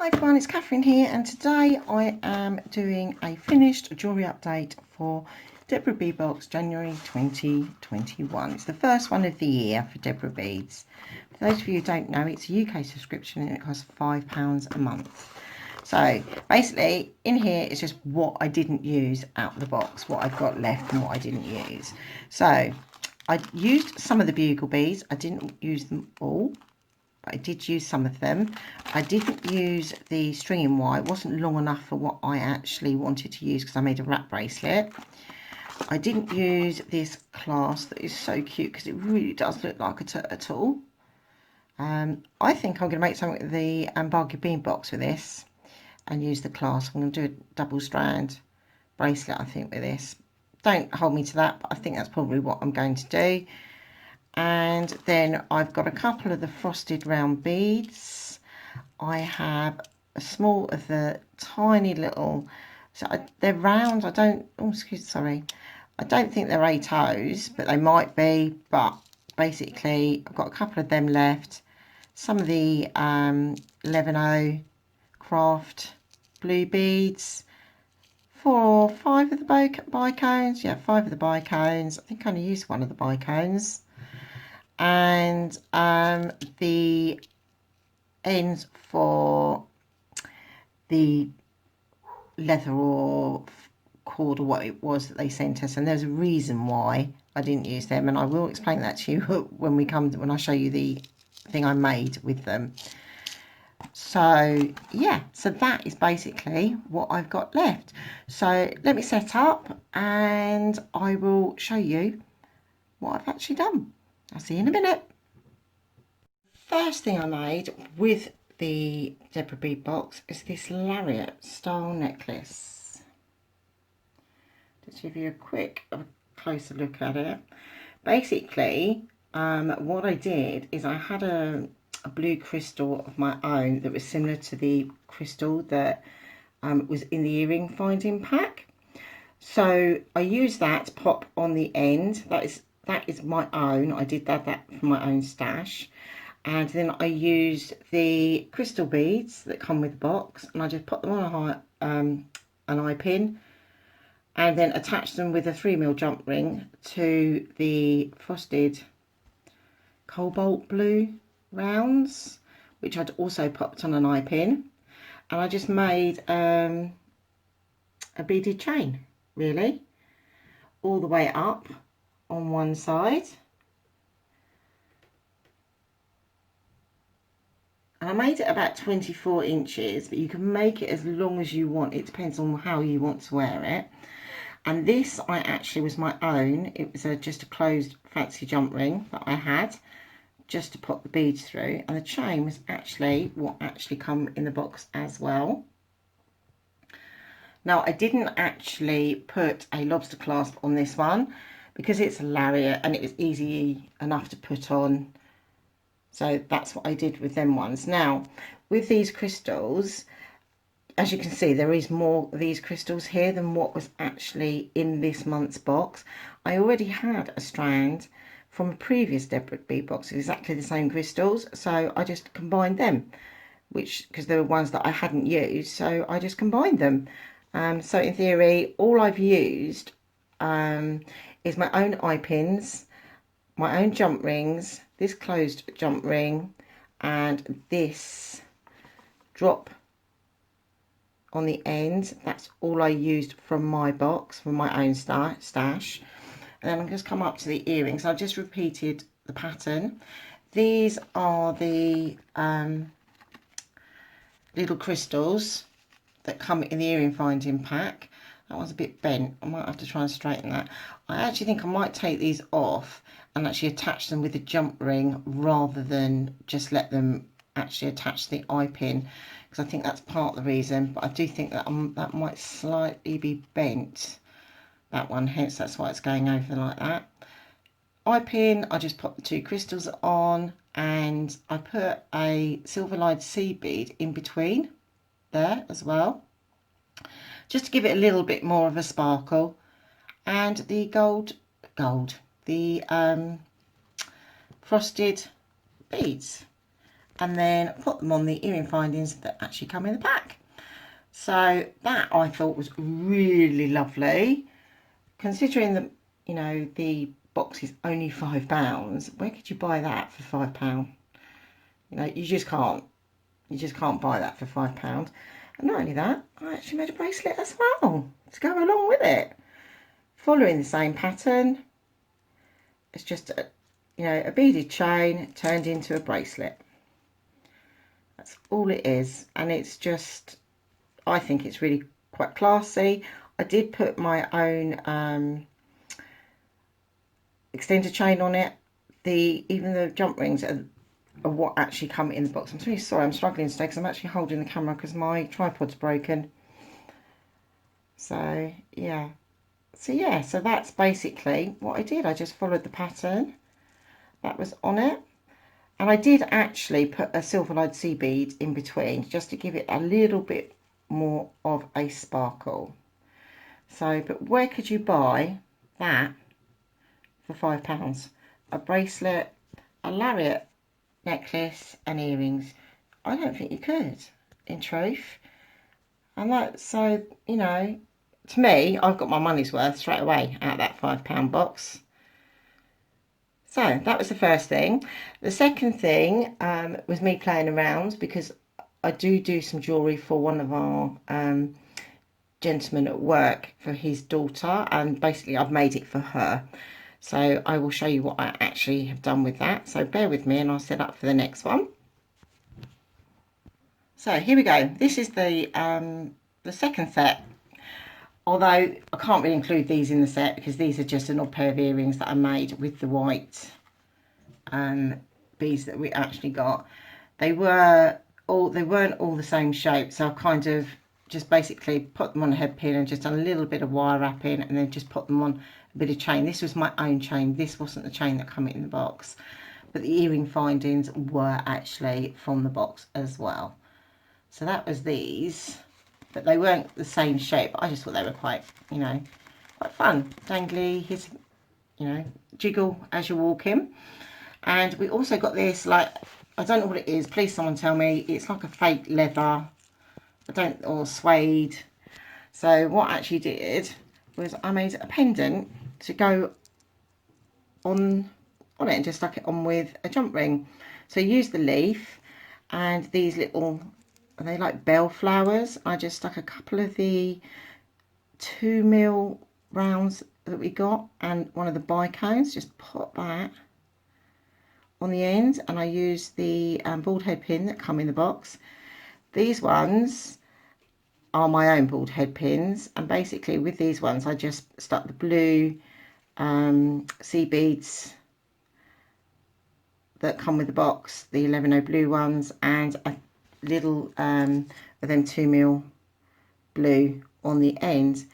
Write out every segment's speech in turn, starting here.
Hi everyone, it's Catherine here, and today I am doing a finished jewellery update for Deborah Bead Box January 2021. It's the first one of the year for Deborah Beads. For those of you who don't know, it's a UK subscription and it costs £5 a month. So basically in here it's just what I didn't use out of the box, what I've got left and what I didn't use. So I used some of the bugle beads, I didn't use them all. I did use some of them. I didn't use the stringing wire. It wasn't long enough for what I actually wanted to use because I made a wrap bracelet. I didn't use this clasp that is so cute because it really does look like a tool. I think I'm going to make something with the bargain bean box with this and use the clasp. I'm going to do a double strand bracelet, I think, with this. Don't hold me to that, but I think that's probably what I'm going to do. And then I've got a couple of the frosted round beads. I have a small of the tiny little, so they're round. I don't think they're 8 O's, but they might be. But basically I've got a couple of them left. Some of the 11O craft blue beads, 4 or 5 of the bicones. Yeah, 5 of the bicones. I think I only used one of the bicones. And the ends for the leather or cord or what it was that they sent us, and there's a reason why I didn't use them, and I will explain that to you when I show you the thing I made with them. So yeah, so that is basically what I've got left. So let me set up and I will show you what I've actually done. I'll see you in a minute. First thing I made with the Deborah Bead box is this Lariat style necklace. Just give you a closer look at it. Basically, what I did is I had a blue crystal of my own that was similar to the crystal that was in the earring finding pack. So I used that to pop on the end. That is my own. I did that from my own stash. And then I used the crystal beads that come with the box, and I just put them on an eye pin and then attached them with a 3mm jump ring to the frosted cobalt blue rounds, which I'd also popped on an eye pin. And I just made a beaded chain, really, all the way up on one side. And I made it about 24 inches, but you can make it as long as you want. It depends on how you want to wear it. And this was my own. It was just a closed fancy jump ring that I had just to pop the beads through. And the chain was actually what come in the box as well. Now, I didn't actually put a lobster clasp on this one because it's a Lariat and it was easy enough to put on. So that's what I did with them ones. Now, with these crystals, as you can see, there is more of these crystals here than what was actually in this month's box. I already had a strand from a previous Deborah Bead box, exactly the same crystals. So I just combined them, because there were ones that I hadn't used. So I just combined them. So in theory, all I've used is my own eye pins, my own jump rings, this closed jump ring, and this drop on the end. That's all I used from my box, from my own stash. And then I'm just come up to the earrings. I've just repeated the pattern. These are the little crystals that come in the earring finding pack. That one's a bit bent. I might have to try and straighten that. I actually think I might take these off and actually attach them with a jump ring rather than just let them actually attach the eye pin, because I think that's part of the reason. But I do think that that might slightly be bent, that one, hence that's why it's going over like that. Eye pin, I just pop the 2 crystals on, and I put a silver lined seed bead in between there as well, just to give it a little bit more of a sparkle. And the the frosted beads. and then put them on the earring findings that actually come in the pack. So that I thought was really lovely, considering that, you know, the box is only £5. Where could you buy that for £5? You know, you just can't. You just can't buy that for £5. And not only that, I actually made a bracelet as well to go along with it, following the same pattern. It's just a, you know, a beaded chain turned into a bracelet. That's all it is, and it's just, I think it's really quite classy. I did put my own extender chain on it. Even the jump rings are what actually come in the box. I'm really sorry, I'm struggling today because I'm actually holding the camera because my tripod's broken. So yeah, so that's basically what I did. I just followed the pattern that was on it, and I did actually put a silver-lined sea bead in between just to give it a little bit more of a sparkle. So, but where could you buy that for £5? A bracelet, a lariat necklace and earrings? I don't think you could, in truth. And that, so, you know, to me, I've got my money's worth straight away out of that £5 box. So that was the first thing. The second thing was me playing around, because I do some jewellery for one of our gentlemen at work for his daughter, and basically I've made it for her. So I will show you what I actually have done with that. So bear with me and I'll set up for the next one. So here we go. This is the second set. Although I can't really include these in the set because these are just an odd pair of earrings that I made with the white beads that we actually got. They weren't all the same shape, so I kind of just basically put them on a head pin and just done a little bit of wire wrapping, and then just put them on a bit of chain. This was my own chain. This wasn't the chain that came in the box, but the earring findings were actually from the box as well. So that was these, but they weren't the same shape. I just thought they were quite, you know, quite fun. Dangly, his, you know, jiggle as you're walking. And we also got this, like, I don't know what it is. Please someone tell me. It's like a fake leather, or suede. So what I actually did was I made a pendant to go on it and just stuck it on with a jump ring. So I used the leaf and these little, are they like bell flowers? I just stuck a couple of the 2mm rounds that we got and one of the bicones, just put that on the end, and I used the bald head pin that come in the box. These ones are my own bald head pins, and basically with these ones I just stuck the blue sea beads that come with the box, the 11.0 blue ones, and a little of them 2mm blue on the end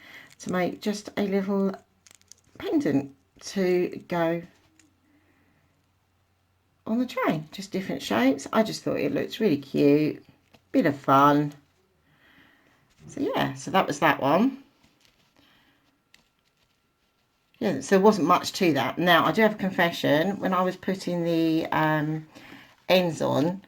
to make just a little pendant to go on the train. Just different shapes. I just thought it looked really cute, bit of fun. So yeah, so that was that one. Yeah, so there wasn't much to that. Now I do have a confession. When I was putting the ends on,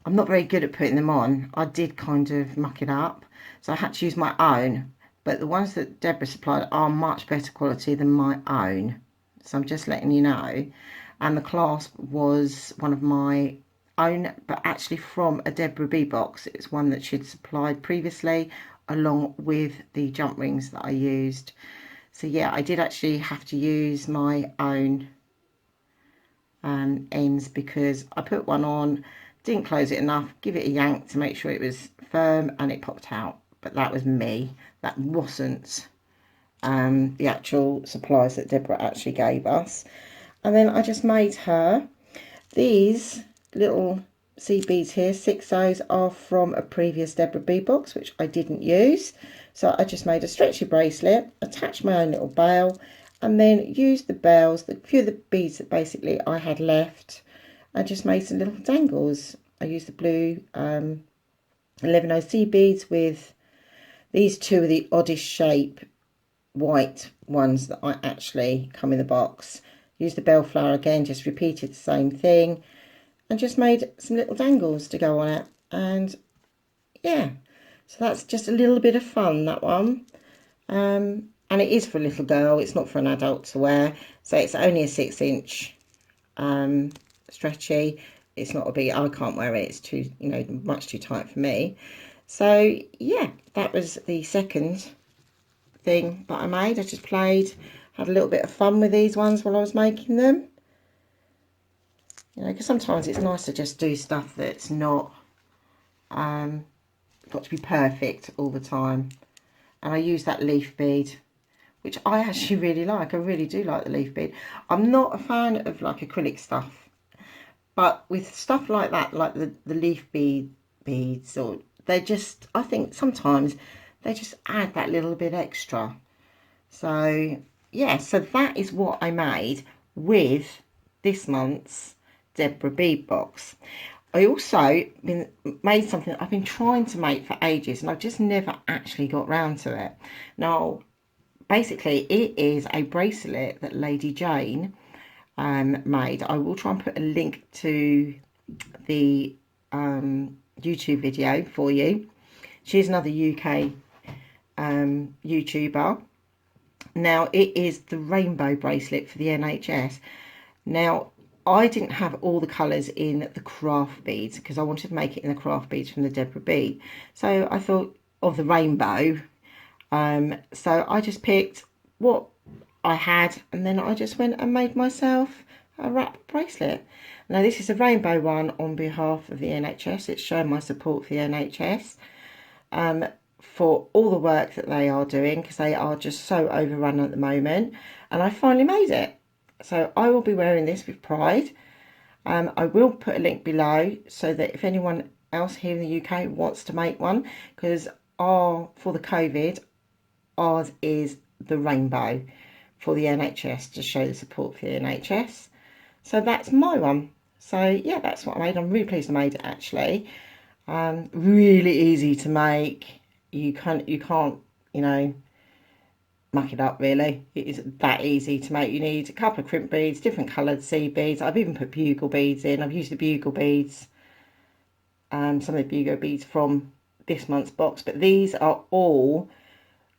I'm not very good at putting them on. I did kind of muck it up, so I had to use my own, but the ones that Deborah supplied are much better quality than my own, so I'm just letting you know. And the clasp was one of my own, but actually from a Deborah Beads box. It's one that she'd supplied previously, along with the jump rings that I used. So yeah, I did actually have to use my own ends, because I put one on, didn't close it enough, give it a yank to make sure it was firm, and it popped out. But that was me. That wasn't the actual supplies that Deborah actually gave us. And then I just made her these little sea beads here. 6 of those are from a previous Deborah Beads box, which I didn't use. So I just made a stretchy bracelet, attached my own little bail, and then used the bells, the few of the beads that basically I had left. I just made some little dangles. I used the blue 11.0 sea beads with these two of the oddest shape white ones that I actually come in the box. Used the bellflower again, just repeated the same thing, and just made some little dangles to go on it. And yeah, so that's just a little bit of fun, that one. And it is for a little girl, it's not for an adult to wear. So it's only a 6-inch stretchy. It's not a big, I can't wear it, it's too, you know, much too tight for me. So yeah, that was the second thing that I made. I just played, had a little bit of fun with these ones while I was making them. You know, because sometimes it's nice to just do stuff that's not got to be perfect all the time. And I use that leaf bead, which I actually really like. I really do like the leaf bead. I'm not a fan of like acrylic stuff, but with stuff like that, like the leaf beads, or they just, I think sometimes they just add that little bit extra. So yeah, so that is what I made with this month's Deborah Bead box. I also made something I've been trying to make for ages, and I've just never actually got round to it. Now, basically, it is a bracelet that Lady Jane made. I will try and put a link to the YouTube video for you. She's another UK YouTuber. Now, it is the rainbow bracelet for the NHS. Now, I didn't have all the colours in the craft beads because I wanted to make it in the craft beads from the Deborah Bead. So I thought of the rainbow. So I just picked what I had, and then I just went and made myself a wrap bracelet. Now this is a rainbow one on behalf of the NHS. It's showing my support for the NHS for all the work that they are doing, because they are just so overrun at the moment. And I finally made it. So I will be wearing this with pride. I will put a link below so that if anyone else here in the UK wants to make one, because for the COVID, ours is the rainbow for the NHS to show the support for the NHS. So that's my one. So yeah, that's what I made. I'm really pleased I made it actually. Really easy to make. You can't, you know, muck it up really. It is that easy to make. You need a couple of crimp beads, different coloured seed beads. I've even put bugle beads in. I've used the bugle beads, some of the bugle beads from this month's box, but these are all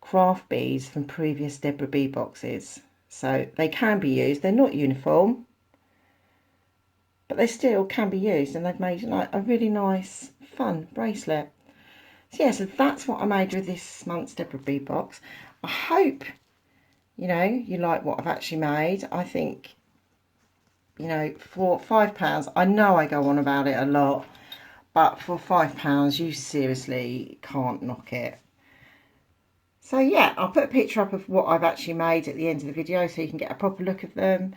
craft beads from previous Deborah Bead boxes. So they can be used. They're not uniform, but they still can be used, and they've made like a really nice, fun bracelet. So yeah, so that's what I made with this month's Deborah Bead box. I hope, you know, you like what I've actually made. I think, you know, for £5, I know I go on about it a lot, but for £5, you seriously can't knock it. So yeah, I'll put a picture up of what I've actually made at the end of the video so you can get a proper look of them.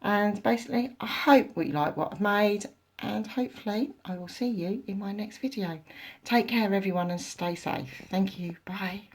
And basically, I hope you like what I've made, and hopefully I will see you in my next video. Take care everyone and stay safe. Thank you. Bye.